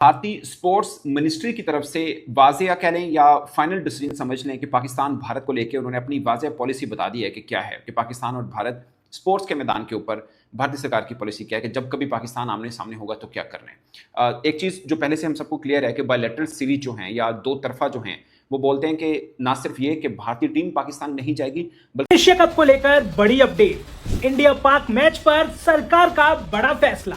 भारतीय sports ministry की तरफ से वाज़ेह कह लें या फाइनल डिसीजन समझ लें कि पाकिस्तान भारत को लेकर उन्होंने अपनी वाज़ेह पॉलिसी बता दी है कि क्या है कि पाकिस्तान और भारत स्पोर्ट्स के मैदान के ऊपर भारतीय सरकार की पॉलिसी क्या है कि जब कभी पाकिस्तान आमने सामने होगा तो क्या कर रहे हैं। एक चीज़ जो पहले से हम सबको क्लियर है कि बायलैटरल सीरीज जो हैं या दो तरफा जो हैं वो बोलते हैं कि ना सिर्फ ये कि भारतीय टीम पाकिस्तान नहीं जाएगी बल्कि एशिया कप को लेकर बड़ी अपडेट। इंडिया पाक मैच पर सरकार का बड़ा फैसला।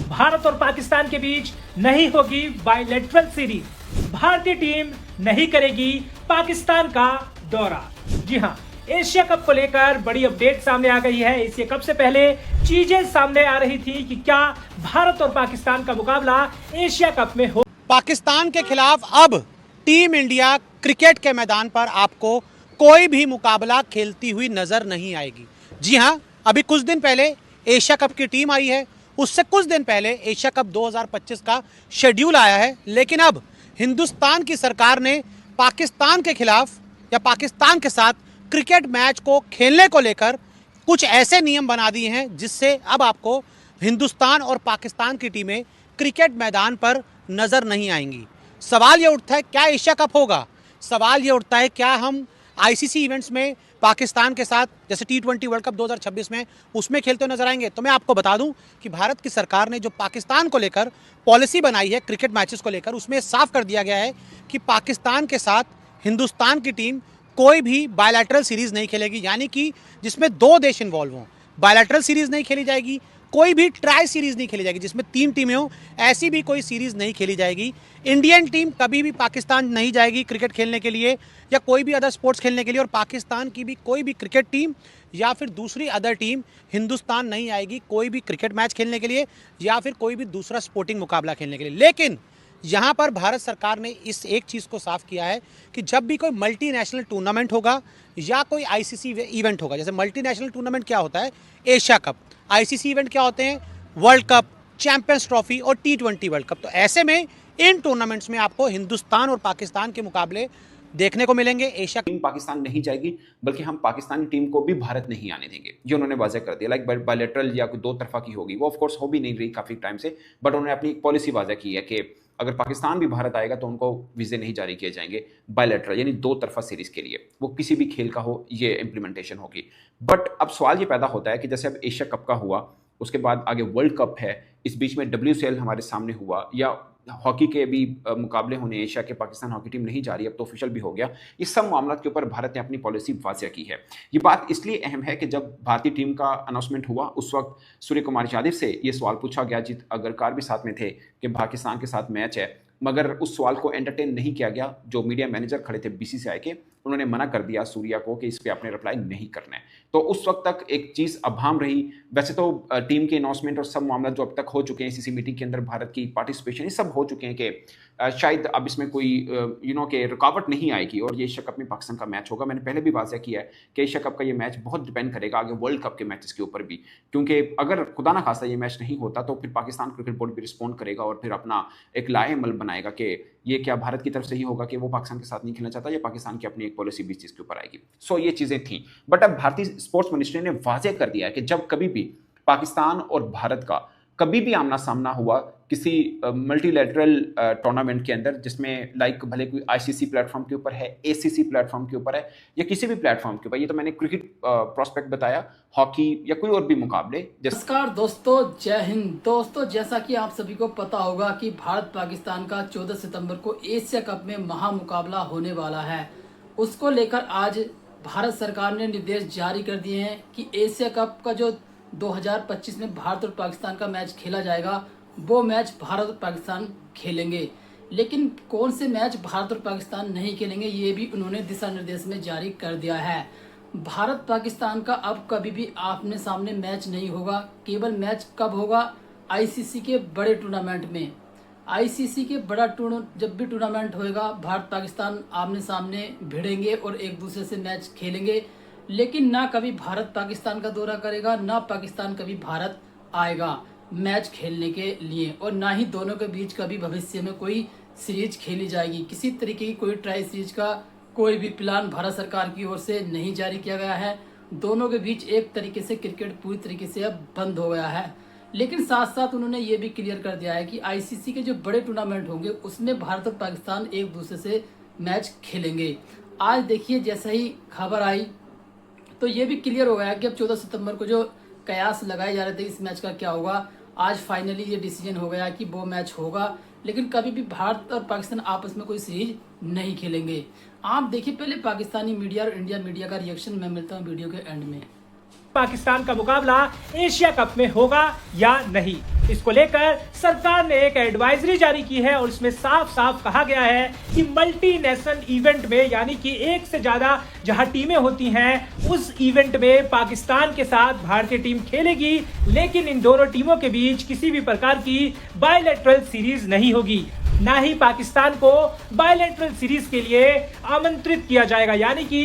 भारत और पाकिस्तान के बीच नहीं होगी बायलैटरल सीरीज। भारतीय टीम नहीं करेगी पाकिस्तान का दौरा। जी हां, एशिया कप को लेकर बड़ी अपडेट सामने आ गई है। एशिया कप से पहले चीजें सामने आ रही थी कि क्या भारत और पाकिस्तान का मुकाबला एशिया कप में हो। पाकिस्तान के खिलाफ अब टीम इंडिया क्रिकेट के मैदान पर आपको कोई भी मुकाबला खेलती हुई नजर नहीं आएगी। जी हां, अभी कुछ दिन पहले एशिया कप की टीम आई है, उससे कुछ दिन पहले एशिया कप 2025 का शेड्यूल आया है, लेकिन अब हिंदुस्तान की सरकार ने पाकिस्तान के खिलाफ या पाकिस्तान के साथ क्रिकेट मैच को खेलने को लेकर कुछ ऐसे नियम बना दिए हैं जिससे अब आपको हिंदुस्तान और पाकिस्तान की टीमें क्रिकेट मैदान पर नजर नहीं आएंगी। सवाल ये उठता है, क्या एशिया कप होगा? सवाल ये उठता है, क्या हम आईसीसी इवेंट्स में पाकिस्तान के साथ जैसे T20 वर्ल्ड कप 2026 में उसमें खेलते हुए नजर आएंगे? तो मैं आपको बता दूं कि भारत की सरकार ने जो पाकिस्तान को लेकर पॉलिसी बनाई है क्रिकेट मैचेस को लेकर, उसमें साफ कर दिया गया है कि पाकिस्तान के साथ हिंदुस्तान की टीम कोई भी बायलैटरल सीरीज नहीं खेलेगी, यानी कि जिसमें दो देश इन्वॉल्व हों। बायलैटरल सीरीज नहीं खेली जाएगी, कोई भी ट्राई सीरीज नहीं खेली जाएगी जिसमें 3 टीमें हों, ऐसी भी कोई सीरीज नहीं खेली जाएगी। इंडियन टीम कभी भी पाकिस्तान नहीं जाएगी क्रिकेट खेलने के लिए या कोई भी अदर स्पोर्ट्स खेलने के लिए, और पाकिस्तान की भी कोई भी क्रिकेट टीम या फिर दूसरी अदर टीम हिंदुस्तान नहीं आएगी कोई भी क्रिकेट मैच खेलने के लिए या फिर कोई भी दूसरा स्पोर्टिंग मुकाबला खेलने के लिए। लेकिन यहाँ पर भारत सरकार ने इस एक चीज़ को साफ किया है कि जब भी कोई मल्टीनेशनल टूर्नामेंट होगा या कोई आईसीसी इवेंट होगा, जैसे मल्टीनेशनल टूर्नामेंट क्या होता है, एशिया कप, आईसीसी इवेंट क्या होते हैं, वर्ल्ड कप, चैंपियंस ट्रॉफी और T20 वर्ल्ड कप, तो ऐसे में इन टूर्नामेंट्स में आपको हिंदुस्तान और पाकिस्तान के मुकाबले देखने को मिलेंगे। एशिया टीम पाकिस्तान नहीं जाएगी बल्कि हम पाकिस्तानी टीम को भी भारत नहीं आने देंगे, ये उन्होंने वाज़ेह कर दिया। लाइक बायलैटरल या कोई दो तरफा की होगी, वो ऑफ कोर्स हो भी नहीं रही काफ़ी टाइम से, बट उन्होंने अपनी एक पॉलिसी वाज़ेह की है कि अगर पाकिस्तान भी भारत आएगा तो उनको वीज़े नहीं जारी किए जाएंगे बायलैटरल यानी दो तरफा सीरीज के लिए, वो किसी भी खेल का हो, ये इंप्लीमेंटेशन होगी। बट अब सवाल ये पैदा होता है कि जैसे अब एशिया कप का हुआ, उसके बाद आगे वर्ल्ड कप है, इस बीच में WCL हमारे सामने हुआ, या हॉकी के भी मुकाबले होने एशिया के, पाकिस्तान हॉकी टीम नहीं जा रही, अब तो ऑफिशियल भी हो गया। इस सब मामलों के ऊपर भारत ने अपनी पॉलिसी वाज़ेह की है। ये बात इसलिए अहम है कि जब भारतीय टीम का अनाउंसमेंट हुआ उस वक्त सूर्य कुमार यादव से ये सवाल पूछा गया, जीत अग्रकार भी साथ में थे, कि पाकिस्तान के साथ मैच है, मगर उस सवाल को एंटरटेन नहीं किया गया। जो मीडिया मैनेजर खड़े थे BCCI के, उन्होंने मना कर दिया सूर्या को कि इस पे आपने रिप्लाई नहीं करना है। तो उस वक्त तक एक चीज़ अभाम रही। वैसे तो टीम के अनाउंसमेंट और सब मामला जो अब तक हो चुके हैं, ICC मीटिंग के अंदर भारत की पार्टिसिपेशन, ये सब हो चुके हैं कि शायद अब इसमें कोई के रुकावट नहीं आएगी और ये एशिया कप में पाकिस्तान का मैच होगा। मैंने पहले भी वाज़ेह किया है कि एशिया कप का ये मैच बहुत डिपेंड करेगा आगे वर्ल्ड कप के मैचेस के ऊपर भी, क्योंकि अगर खुदा ना खास्ता ये मैच नहीं होता तो फिर पाकिस्तान क्रिकेट बोर्ड भी रिस्पॉन्ड करेगा और फिर अपना एक लाएमल बनाएगा कि ये क्या भारत की तरफ से ही होगा कि वो पाकिस्तान के साथ नहीं खेलना चाहता, या पाकिस्तान की अपनी एक पॉलिसी भी चीज़ के ऊपर आएगी। सो ये चीज़ें थी, बट अब भारतीय स्पोर्ट्स मिनिस्ट्री ने वाज़ेह कर दिया है कि जब कभी भी पाकिस्तान और भारत का कभी भी आमना सामना हुआ किसी मल्टीलैटरल टूर्नामेंट के अंदर, जिसमें लाइक भले कोई ICC प्लेटफॉर्म के ऊपर है, ACC प्लेटफॉर्म के ऊपर है, या किसी भी प्लेटफॉर्म के ऊपर, ये तो मैंने क्रिकेट प्रोस्पेक्ट बताया, हॉकी या कोई और भी मुकाबले। नमस्कार दोस्तों, जय हिंद दोस्तों। जैसा कि आप सभी को पता होगा कि भारत पाकिस्तान का 14 सितंबर को एशिया कप में महामुकाबला होने वाला है। उसको लेकर आज भारत सरकार ने निर्देश जारी कर दिए हैं कि एशिया कप का जो 2025 में भारत और पाकिस्तान का मैच खेला जाएगा, वो मैच भारत और पाकिस्तान खेलेंगे। लेकिन कौन से मैच भारत और पाकिस्तान नहीं खेलेंगे, ये भी उन्होंने दिशा निर्देश में जारी कर दिया है। भारत पाकिस्तान का अब कभी भी आमने सामने मैच नहीं होगा। केवल मैच कब होगा? ICC के बड़े टूर्नामेंट में। ICC के बड़ा जब भी टूर्नामेंट होएगा, भारत पाकिस्तान आमने सामने भिड़ेंगे और एक दूसरे से मैच खेलेंगे। लेकिन ना कभी भारत पाकिस्तान का दौरा करेगा, ना पाकिस्तान कभी भारत आएगा मैच खेलने के लिए, और ना ही दोनों के बीच कभी भविष्य में कोई सीरीज खेली जाएगी। किसी तरीके की कोई ट्राई सीरीज का कोई भी प्लान भारत सरकार की ओर से नहीं जारी किया गया है। दोनों के बीच एक तरीके से क्रिकेट पूरी तरीके से अब बंद हो गया है। लेकिन साथ साथ उन्होंने ये भी क्लियर कर दिया है कि आईसीसी के जो बड़े टूर्नामेंट होंगे उसमें भारत और पाकिस्तान एक दूसरे से मैच खेलेंगे। आज देखिए जैसे ही खबर आई तो ये भी क्लियर हो गया कि अब 14 सितंबर को जो कयास लगाए जा रहे थे इस मैच का क्या होगा, आज फाइनली ये डिसीजन हो गया कि वो मैच होगा। लेकिन कभी भी भारत और पाकिस्तान आपस में कोई सीरीज नहीं खेलेंगे। आप देखिए पहले पाकिस्तानी मीडिया और इंडिया मीडिया का रिएक्शन मैं मिलता हूँ वीडियो के एंड में। पाकिस्तान का मुकाबला एशिया कप में होगा या नहीं, इसको लेकर सरकार ने एक एडवाइजरी जारी की है और इसमें साफ साफ कहा गया है कि मल्टीनेशनल इवेंट में, यानी कि एक से ज्यादा जहां टीमें होती हैं उस इवेंट में पाकिस्तान के साथ भारतीय टीम खेलेगी, लेकिन इन दोनों टीमों के बीच किसी भी प्रकार की बायलैटरल सीरीज नहीं होगी। ना ही पाकिस्तान को बायलैटरल सीरीज के लिए आमंत्रित किया जाएगा, यानी कि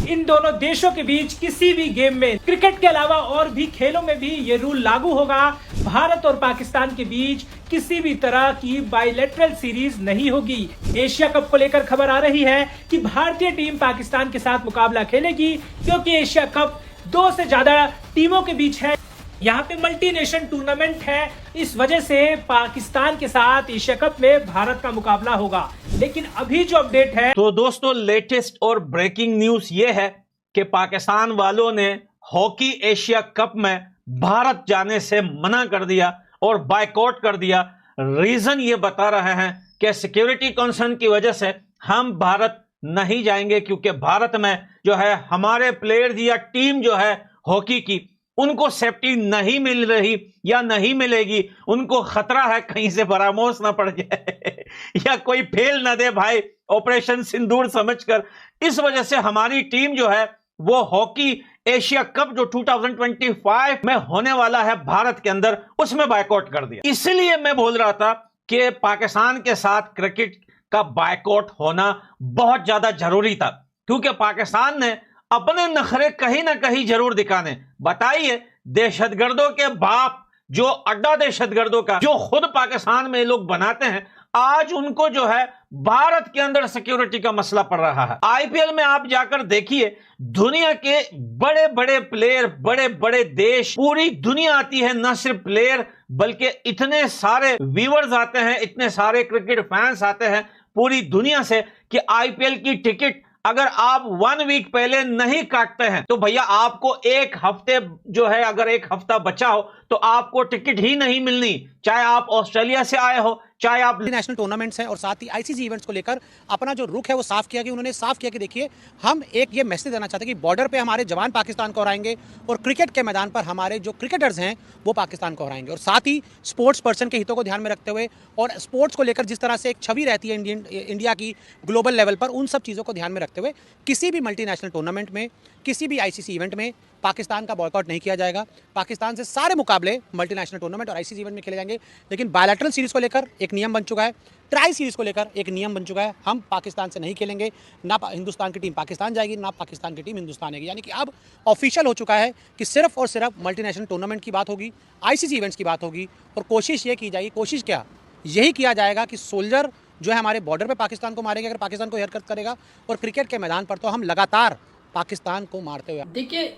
इन दोनों देशों के बीच किसी भी गेम में, क्रिकेट के अलावा और भी खेलों में भी ये रूल लागू होगा। भारत और पाकिस्तान के बीच किसी भी तरह की बायलैटरल सीरीज नहीं होगी। एशिया कप को लेकर खबर आ रही है कि भारतीय टीम पाकिस्तान के साथ मुकाबला खेलेगी, क्योंकि एशिया कप 2 से ज्यादा टीमों के बीच है। यहाँ पे मल्टीनेशनल टूर्नामेंट है, इस वजह से पाकिस्तान के साथ एशिया कप में भारत का मुकाबला होगा। लेकिन अभी जो अपडेट है, तो दोस्तों लेटेस्ट और ब्रेकिंग न्यूज ये है कि पाकिस्तान वालों ने हॉकी एशिया कप में भारत जाने से मना कर दिया और बायकॉट कर दिया। रीजन ये बता रहे हैं कि सिक्योरिटी कंसर्न की वजह से हम भारत नहीं जाएंगे, क्योंकि भारत में जो है हमारे प्लेयर्स या टीम जो है हॉकी की, उनको सेफ्टी नहीं मिल रही या नहीं मिलेगी। उनको खतरा है कहीं से परामर्श ना पड़ जाए या कोई फेल ना दे भाई ऑपरेशन सिंदूर समझकर। इस वजह से हमारी टीम जो है वो हॉकी एशिया कप जो 2025 में होने वाला है भारत के अंदर, उसमें बायकॉट कर दिया। इसलिए मैं बोल रहा था कि पाकिस्तान के साथ क्रिकेट का बायकॉट होना बहुत ज्यादा जरूरी था, क्योंकि पाकिस्तान ने अपने नखरे कहीं ना कहीं जरूर दिखाने। बताइए, दहशतगर्दों के बाप, जो अड्डा दहशतगर्दों का जो खुद पाकिस्तान में लोग बनाते हैं, आज उनको जो है भारत के अंदर सिक्योरिटी का मसला पड़ रहा है। आईपीएल में आप जाकर देखिए, दुनिया के बड़े बड़े प्लेयर, बड़े बड़े देश, पूरी दुनिया आती है। न सिर्फ प्लेयर बल्कि इतने सारे व्यूअर्स आते हैं, इतने सारे क्रिकेट फैंस आते हैं पूरी दुनिया से कि आईपीएल की टिकट अगर आप 1 वीक पहले नहीं काटते हैं तो भैया आपको एक हफ्ते जो है, अगर एक हफ्ता बचा हो तो आपको टिकट ही नहीं मिलनी, चाहे आप ऑस्ट्रेलिया से आए हो, चाहे आप नेशनल टूर्नामेंट्स हैं। और साथ ही आईसीसी इवेंट्स को लेकर अपना जो रुख है वो साफ किया कि उन्होंने साफ किया कि देखिए, हम एक ये मैसेज देना चाहते हैं कि बॉर्डर पे हमारे जवान पाकिस्तान को हराएंगे और क्रिकेट के मैदान पर हमारे जो क्रिकेटर्स हैं वो पाकिस्तान को हराएंगे। और साथ ही स्पोर्ट्स पर्सन के हितों को ध्यान में रखते हुए और स्पोर्ट्स को लेकर जिस तरह से एक छवि रहती है इंडिया की ग्लोबल लेवल पर, उन सब चीज़ों को ध्यान में रखते हुए किसी भी मल्टीनेशनल टूर्नामेंट में, किसी भी आईसीसी इवेंट में पाकिस्तान का बॉयकॉट नहीं किया जाएगा। पाकिस्तान से सारे मुकाबले मल्टीनेशनल टूर्नामेंट और आईसीसी इवेंट में खेले जाएंगे। लेकिन बायलैटरल सीरीज को लेकर एक नियम बन चुका है, ट्राई सीरीज को लेकर एक नियम बन चुका है, हम पाकिस्तान से नहीं खेलेंगे। ना हिंदुस्तान की टीम पाकिस्तान जाएगी, ना पाकिस्तान की टीम हिंदुस्तान आएगी। यानी कि अब ऑफिशियल हो चुका है कि सिर्फ और सिर्फ मल्टीनेशनल टूर्नामेंट की बात होगी, आईसीसी इवेंट्स की बात होगी। और कोशिश ये की जाएगी, कोशिश क्या, यही किया जाएगा कि सोल्जर जो है हमारे बॉर्डर पे पाकिस्तान को मारेंगे अगर पाकिस्तान को हरकत करेगा, और क्रिकेट के मैदान पर तो हम लगातार पाकिस्तान को मारते हुए। देखिए,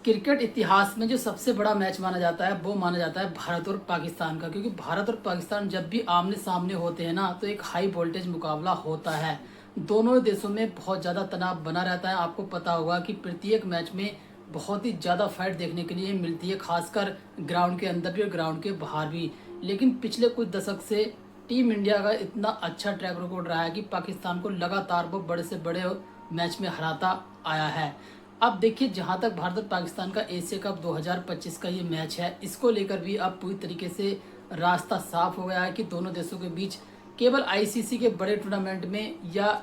क्रिकेट इतिहास में जो सबसे बड़ा मैच माना जाता है वो माना जाता है भारत और पाकिस्तान का, क्योंकि भारत और पाकिस्तान जब भी आमने सामने होते हैं ना तो एक हाई वोल्टेज मुकाबला होता है। दोनों देशों में बहुत ज़्यादा तनाव बना रहता है। आपको पता होगा कि प्रत्येक मैच में बहुत ही ज़्यादा फाइट देखने के लिए मिलती है, खासकर ग्राउंड के अंदर भी और ग्राउंड के बाहर भी। लेकिन पिछले कुछ दशक से टीम इंडिया का इतना अच्छा ट्रैक रिकॉर्ड रहा है कि पाकिस्तान को लगातार वो बड़े से बड़े मैच में हराता आया है। अब देखिए, जहां तक भारत और पाकिस्तान का एशिया कप 2025 का ये मैच है, इसको लेकर भी अब पूरी तरीके से रास्ता साफ हो गया है कि दोनों देशों के बीच केवल आईसीसी के बड़े टूर्नामेंट में या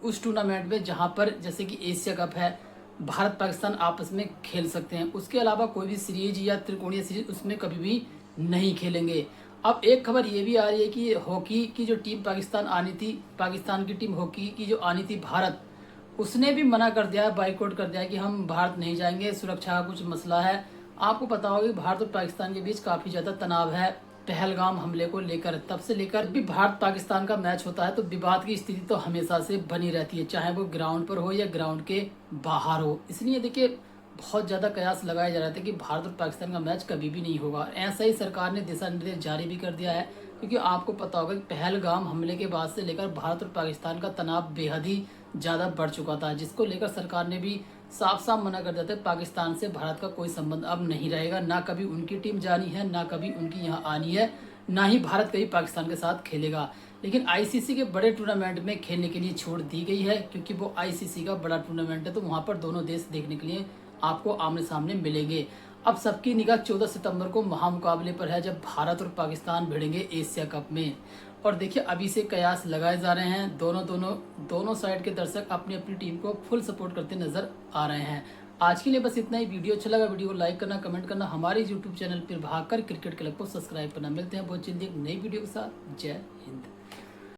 उस टूर्नामेंट में जहां पर जैसे कि एशिया कप है, भारत पाकिस्तान आपस में खेल सकते हैं। उसके अलावा कोई भी सीरीज या त्रिकोणीय सीरीज उसमें कभी भी नहीं खेलेंगे। अब एक खबर ये भी आ रही है कि हॉकी की जो टीम पाकिस्तान आनी थी, पाकिस्तान की टीम हॉकी की जो आनी थी भारत, उसने भी मना कर दिया है, बाइकआउट कर दिया है कि हम भारत नहीं जाएंगे, सुरक्षा का कुछ मसला है। आपको पता होगा कि भारत और पाकिस्तान के बीच काफ़ी ज़्यादा तनाव है पहलगाम हमले को लेकर। तब से लेकर भी भारत पाकिस्तान का मैच होता है तो विवाद की स्थिति तो हमेशा से बनी रहती है, चाहे वो ग्राउंड पर हो या ग्राउंड के बाहर हो। इसलिए देखिए, बहुत ज़्यादा कयास लगाए जा रहे थे कि भारत और पाकिस्तान का मैच कभी भी नहीं होगा। ऐसा ही सरकार ने दिशा निर्देश जारी भी कर दिया है, क्योंकि आपको पता होगा कि पहलगाम हमले के बाद से लेकर भारत और पाकिस्तान का तनाव बेहद ही ज़्यादा बढ़ चुका था, जिसको लेकर सरकार ने भी साफ साफ मना कर दिया था पाकिस्तान से भारत का कोई संबंध अब नहीं रहेगा। ना कभी उनकी टीम जानी है, ना कभी उनकी यहाँ आनी है, ना ही भारत कभी पाकिस्तान के साथ खेलेगा। लेकिन आईसीसी के बड़े टूर्नामेंट में खेलने के लिए छूट दी गई है, क्योंकि वो आईसीसी का बड़ा टूर्नामेंट है, तो वहाँ पर दोनों देश देखने के लिए आपको आमने सामने मिलेंगे। अब सबकी निगाह 14 सितंबर को महामुकाबले पर है, जब भारत और पाकिस्तान भिड़ेंगे एशिया कप में। और देखिए अभी से कयास लगाए जा रहे हैं, दोनों साइड के दर्शक अपनी अपनी टीम को फुल सपोर्ट करते नजर आ रहे हैं। आज के लिए बस इतना ही। वीडियो अच्छा लगा वीडियो को लाइक करना, कमेंट करना, हमारे यूट्यूब चैनल पर भागकर क्रिकेट क्लब को सब्सक्राइब करना। मिलते हैं बहुत जल्दी एक नई वीडियो के साथ। जय हिंद।